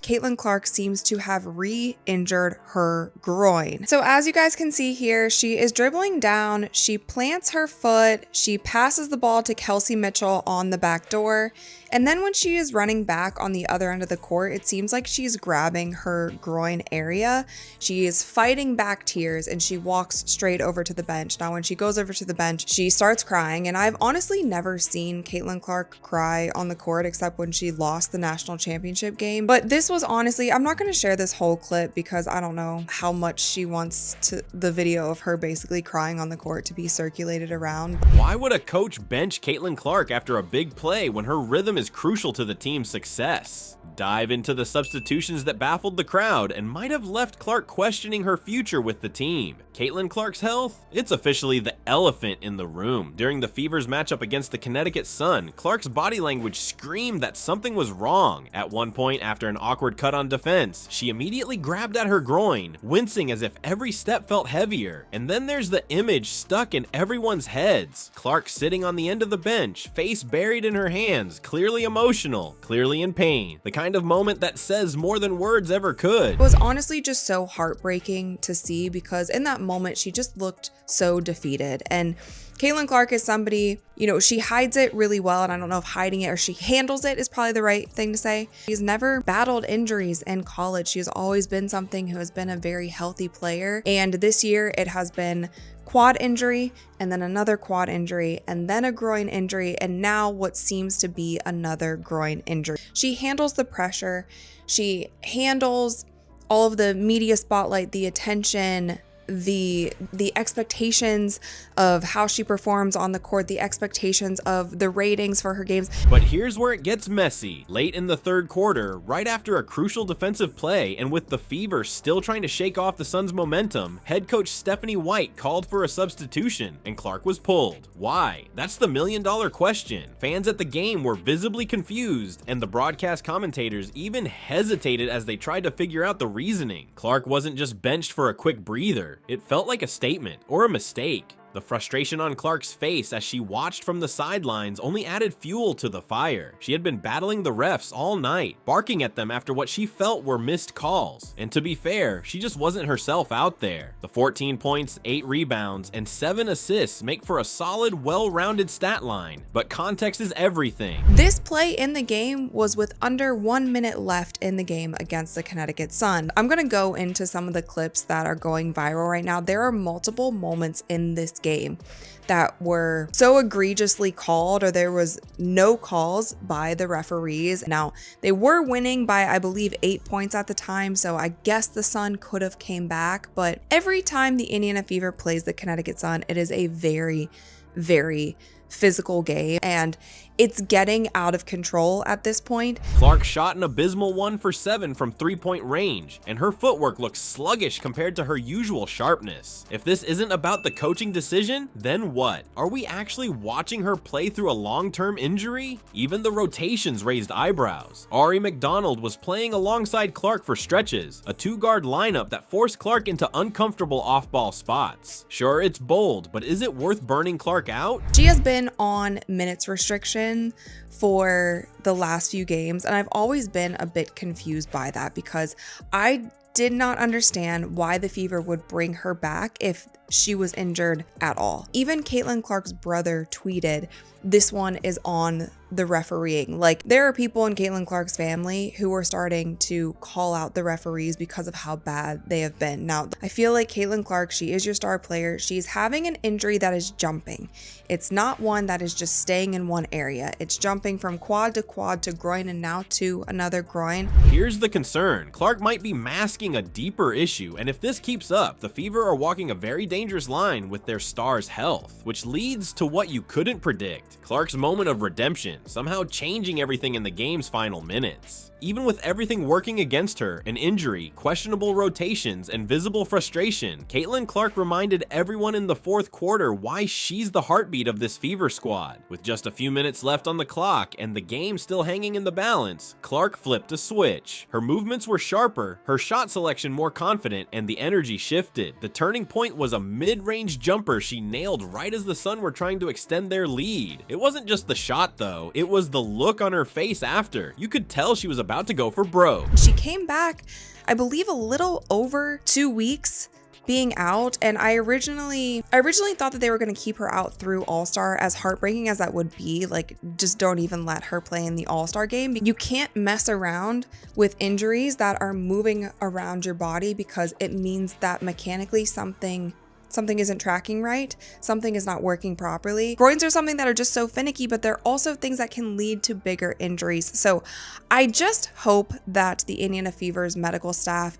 Caitlin Clark seems to have re-injured her groin. So as you guys can see here, she is dribbling down, she plants her foot, she passes the ball to Kelsey Mitchell on the back door, and then when she is running back on the other end of the court, it seems like she's grabbing her groin area. She is fighting back tears and she walks straight over to the bench. Now, when she goes over to the bench, she starts crying, and I've honestly never seen Caitlin Clark cry on the court except when she lost the national championship game. But this was honestly, I'm not going to share this whole clip because I don't know how much she wants the video of her basically crying on the court to be circulated around. Why would a coach bench Caitlin Clark after a big play when her rhythm is crucial to the team's success? Dive into the substitutions that baffled the crowd and might have left Clark questioning her future with the team. Caitlin Clark's health? It's officially the elephant in the room. During the Fever's matchup against the Connecticut Sun, Clark's body language screamed that something was wrong. At one point, after an awkward cut on defense, she immediately grabbed at her groin, wincing as if every step felt heavier. And then there's the image stuck in everyone's heads. Clark sitting on the end of the bench, face buried in her hands, clearly emotional, clearly in pain. The kind of moment that says more than words ever could. It was honestly just so heartbreaking to see because in that moment, she just looked so defeated. And Caitlin Clark is somebody, she hides it really well, and I don't know if hiding it or she handles it is probably the right thing to say. She's never battled injuries in college. She's always been something who has been a very healthy player, and this year it has been quad injury and then another quad injury and then a groin injury and now what seems to be another groin injury. She handles the pressure, she handles all of the media spotlight, the attention, the expectations of how she performs on the court, the expectations of the ratings for her games. But here's where it gets messy. Late in the third quarter, right after a crucial defensive play and with the Fever still trying to shake off the Suns' momentum, head coach Stephanie White called for a substitution and Clark was pulled. Why? That's the million-dollar question. Fans at the game were visibly confused and the broadcast commentators even hesitated as they tried to figure out the reasoning. Clark wasn't just benched for a quick breather. It felt like a statement or a mistake. The frustration on Clark's face as she watched from the sidelines only added fuel to the fire. She had been battling the refs all night, barking at them after what she felt were missed calls. And to be fair, she just wasn't herself out there. The 14 points, 8 rebounds, and 7 assists make for a solid, well-rounded stat line. But context is everything. This play in the game was with under 1 minute left in the game against the Connecticut Sun. I'm going to go into some of the clips that are going viral right now. There are multiple moments in this game that were so egregiously called, or there was no calls by the referees. Now, they were winning by, I believe, 8 points at the time, so I guess the Sun could have came back. But every time the Indiana Fever plays the Connecticut Sun, it is a very, very physical game, and it's getting out of control at this point. Clark shot an abysmal 1 for 7 from 3-point range, and her footwork looks sluggish compared to her usual sharpness. If this isn't about the coaching decision, then what? Are we actually watching her play through a long-term injury? Even the rotations raised eyebrows. Ari McDonald was playing alongside Clark for stretches, a 2-guard lineup that forced Clark into uncomfortable off-ball spots. Sure, it's bold, but is it worth burning Clark out? She has been on minutes restriction for the last few games, and I've always been a bit confused by that because I did not understand why the Fever would bring her back if she was injured at all. Even Caitlin Clark's brother tweeted, "This one is on the refereeing." Like, there are people in Caitlin Clark's family who are starting to call out the referees because of how bad they have been. Now, I feel like Caitlin Clark, she is your star player. She's having an injury that is jumping. It's not one that is just staying in one area. It's jumping from quad to groin and now to another groin. Here's the concern. Clark might be masking a deeper issue, and if this keeps up, the Fever are walking a very dangerous line with their star's health, which leads to what you couldn't predict. Clark's moment of redemption, somehow changing everything in the game's final minutes. Even with everything working against her, an injury, questionable rotations, and visible frustration, Caitlin Clark reminded everyone in the fourth quarter why she's the heartbeat of this Fever squad. With just a few minutes left on the clock and the game still hanging in the balance, Clark flipped a switch. Her movements were sharper, her shot selection more confident, and the energy shifted. The turning point was a mid-range jumper she nailed right as the Sun were trying to extend their lead. It wasn't just the shot though, it was the look on her face after. You could tell she was about to go for broke. She came back, I believe, a little over 2 weeks being out, and I originally thought that they were going to keep her out through All-Star. As heartbreaking as that would be, like, just don't even let her play in the All-Star game. You can't mess around with injuries that are moving around your body, because it means that mechanically something isn't tracking right, something is not working properly. Groins are something that are just so finicky, but they're also things that can lead to bigger injuries. So I just hope that the Indiana Fever's medical staff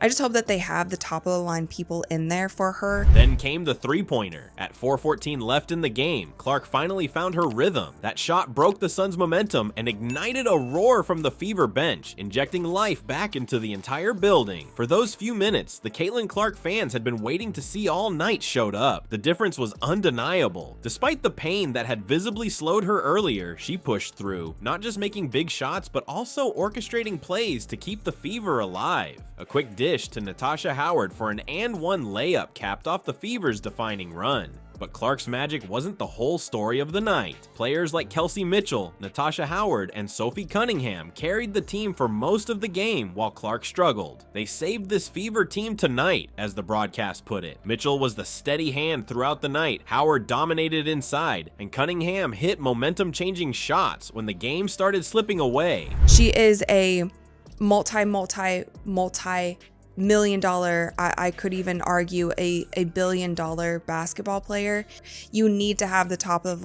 I just hope that they have the top of the line people in there for her. Then came the three-pointer. At 4:14 left in the game, Clark finally found her rhythm. That shot broke the Suns' momentum and ignited a roar from the Fever bench, injecting life back into the entire building. For those few minutes, the Caitlin Clark fans had been waiting to see all night showed up. The difference was undeniable. Despite the pain that had visibly slowed her earlier, she pushed through, not just making big shots, but also orchestrating plays to keep the Fever alive. A quick dish to Natasha Howard for an and-one layup capped off the Fever's defining run. But Clark's magic wasn't the whole story of the night. Players like Kelsey Mitchell, Natasha Howard, and Sophie Cunningham carried the team for most of the game while Clark struggled. They saved this Fever team tonight, as the broadcast put it. Mitchell was the steady hand throughout the night, Howard dominated inside, and Cunningham hit momentum-changing shots when the game started slipping away. She is a multi-million-dollar, I could even argue a billion-dollar basketball player. You need to have the top of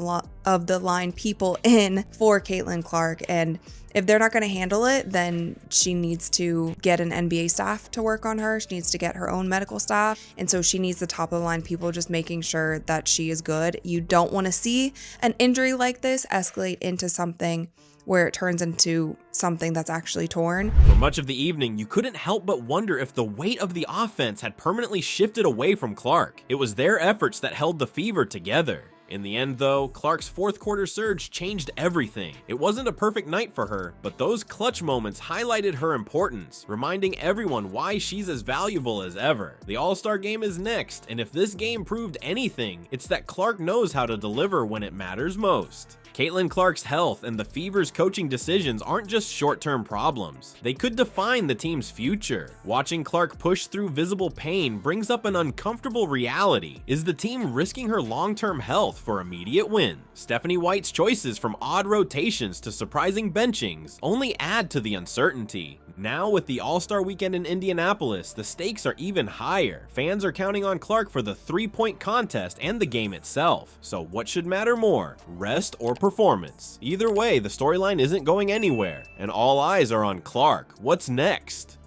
the line people in for Caitlin Clark, and if they're not going to handle it, then she needs to get an NBA staff to work on her. She needs to get her own medical staff, and so she needs the top of the line people just making sure that she is good. You don't want to see an injury like this escalate into something where it turns into something that's actually torn. For much of the evening, you couldn't help but wonder if the weight of the offense had permanently shifted away from Clark. It was their efforts that held the Fever together. In the end though, Clark's fourth quarter surge changed everything. It wasn't a perfect night for her, but those clutch moments highlighted her importance, reminding everyone why she's as valuable as ever. The All-Star game is next, and if this game proved anything, it's that Clark knows how to deliver when it matters most. Caitlin Clark's health and the Fever's coaching decisions aren't just short-term problems. They could define the team's future. Watching Clark push through visible pain brings up an uncomfortable reality. Is the team risking her long-term health for immediate win? Stephanie White's choices, from odd rotations to surprising benchings, only add to the uncertainty. Now, with the All-Star weekend in Indianapolis, the stakes are even higher. Fans are counting on Clark for the three-point contest and the game itself. So what should matter more, rest or performance? Either way, the storyline isn't going anywhere, and all eyes are on Clark. What's next?